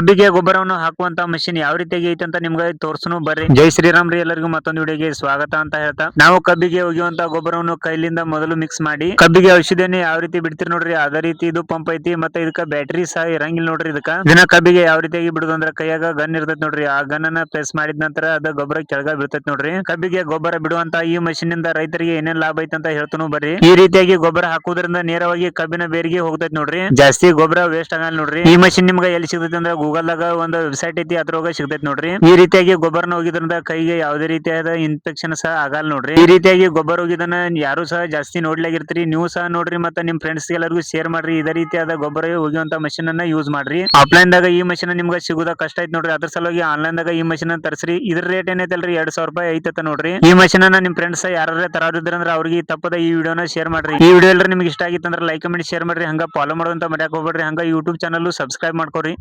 ಕಬ್ಬಿಗೆ ಗೊಬ್ಬರವನ್ನು ಹಾಕುವಂತ ಮಷಿನ್ ಯಾವ ರೀತಿಯಾಗಿ ಐತೆ ಅಂತ ನಿಮ್ಗೆ ತೋರ್ಸನು ಬರ್ರಿ. ಜೈ ಶ್ರೀರಾಮ್ ರೀ. ಎಲ್ಲರಿಗೂ ಮತ್ತೊಂದು ವಿಡಿಯೋಗೆ ಸ್ವಾಗತ ಅಂತ ಹೇಳ್ತಾ, ನಾವು ಕಬ್ಬಿಗೆ ಒಗೆಯುವಂತ ಗೊಬ್ಬರವನ್ನು ಕೈಲಿಂದ ಮೊದಲು ಮಿಕ್ಸ್ ಮಾಡಿ ಕಬ್ಬಿಗೆ ಔಷಧಿಯನ್ನು ಯಾವ ರೀತಿ ಬಿಡ್ತೀರಿ ನೋಡ್ರಿ, ಅದೇ ರೀತಿ ಇದು ಪಂಪ್ ಐತಿ. ಮತ್ತೆ ಇದಕ್ಕ ಬ್ಯಾಟ್ರಿ ಸಹ ಇರಂಗಿಲ್ಲ ನೋಡ್ರಿ. ಇದನ್ನ ಕಬ್ಬಿಗೆ ಯಾವ ರೀತಿಯಾಗಿ ಬಿಡುದು ಅಂದ್ರೆ ಕೈಯಾಗ ಗನ್ ಇರ್ತೈತಿ ನೋಡ್ರಿ, ಆ ಗನ್ ಅನ್ನ ಪ್ರೆಸ್ ಮಾಡಿದ ನಂತರ ಅದ ಗೊಬ್ಬರ ಕೆಳಗ ಬೀಳ್ತೈತಿ ನೋಡ್ರಿ. ಕಬ್ಬಿಗೆ ಗೊಬ್ಬರ ಬಿಡುವಂತ ಈ ಮಷಿನ್ ಇಂದ ರೈತರಿಗೆ ಏನೇನ್ ಲಾಭ ಐತೆ ಅಂತ ಹೇಳ್ತಾನು ಬರ್ರಿ. ಈ ರೀತಿಯಾಗಿ ಗೊಬ್ಬರ ಹಾಕುವುದರಿಂದ ನೇರವಾಗಿ ಕಬ್ಬಿನ ಬೇರಿಗೆ ಹೋಗ್ತೈತಿ ನೋಡ್ರಿ, ಜಾಸ್ತಿ ಗೊಬ್ಬರ ವೇಸ್ಟ್ ಆಗಲ್ಲ ನೋಡ್ರಿ. ಈ ಮಷಿನ್ ನಿಮ್ಗೆ ಎಲ್ಲಿ ಸಿಗ್ತೈತಿ ಅಂದ್ರೆ ಗೂಗಲ್ ದಾಗ ಒಂದು ವೆಬ್ಸೈಟ್ ಐತಿ, ಅದ್ರೊಳಗ ಸಿಗ್ತೈತಿ ನೋಡ್ರಿ. ಈ ರೀತಿಯಾಗಿ ಗೊಬ್ಬರನ ಹೋಗಿದ್ರಿಂದ ಕೈಗೆ ಯಾವುದೇ ರೀತಿಯಾದ ಇನ್ಫೆಕ್ಷನ್ ಸಹ ಆಗಲ್ಲ ನೋಡ್ರಿ. ಈ ರೀತಿಯಾಗಿ ಗೊಬ್ಬರ ಹೋಗಿದನ್ನ ಯಾರು ಸಹ ಜಾಸ್ತಿ ನೋಡ್ಲಾಗಿರ್ತೀರಿ, ನೀವು ಸಹ ನೋಡ್ರಿ. ಮತ್ತೆ ನಿಮ್ ಫ್ರೆಂಡ್ಸ್ ಎಲ್ಲರಿಗೂ ಶೇರ್ ಮಾಡ್ರಿ. ಇದೇ ರೀತಿಯಾದ ಗೊಬ್ಬರ ಹೋಗುವಂತ ಮಷಿನ್ ಅನ್ನ ಯೂಸ್ ಮಾಡ್ರಿ. ಆಫ್ಲೈನ್ ದಾಗ ಈ ಮಷಿನ್ ನಿಮ್ಗೆ ಸಿಗುದ ಕಷ್ಟ ಐತಿ ನೋಡ್ರಿ, ಅದ್ರ ಸಲುವಾಗಿ ಆನ್ಲೈನ್ ದಾಗ ಈ ಮಷಿನ್ ತರಿಸ್ರಿ. ಇದ್ರ ರೇಟ್ ಏನೈತಲ್ರಿ 2000 ರೂಪಾಯಿ ಐತತ ನೋಡ್ರಿ. ಈ ಮಷಿನ್ ಅನ್ನ ನಿಮ್ ಫ್ರೆಂಡ್ಸ್ ಯಾರೇ ತರೋದಿದ್ರೆ ಅವ್ರಿಗೆ ತಪ್ಪದ ಈ ವಿಡಿಯೋನ ಶೇರ್ ಮಾಡ್ರಿ. ಈ ವಿಡಿಯೋ ಎಲ್ಲರೂ ನಿಮ್ಗೆ ಇಷ್ಟ ಆಗಿತ್ತಂದ್ರೆ ಲೈಕ್ ಕಮೆಂಟ್ ಶೇರ್ ಮಾಡ್ರಿ. ಹಂಗ ಫಾಲೋ ಮಾಡೋದಂತ ಮರ್ಯಾಕ್ ಹೋಗ್ಬೇಡ್ರಿ. ಹಂಗ ಯೂಟ್ಯೂಬ್ ಚಾನಲ್ ಸಬ್ಸ್ಕ್ರೈಬ್ ಮಾಡ್ಕೊರಿ.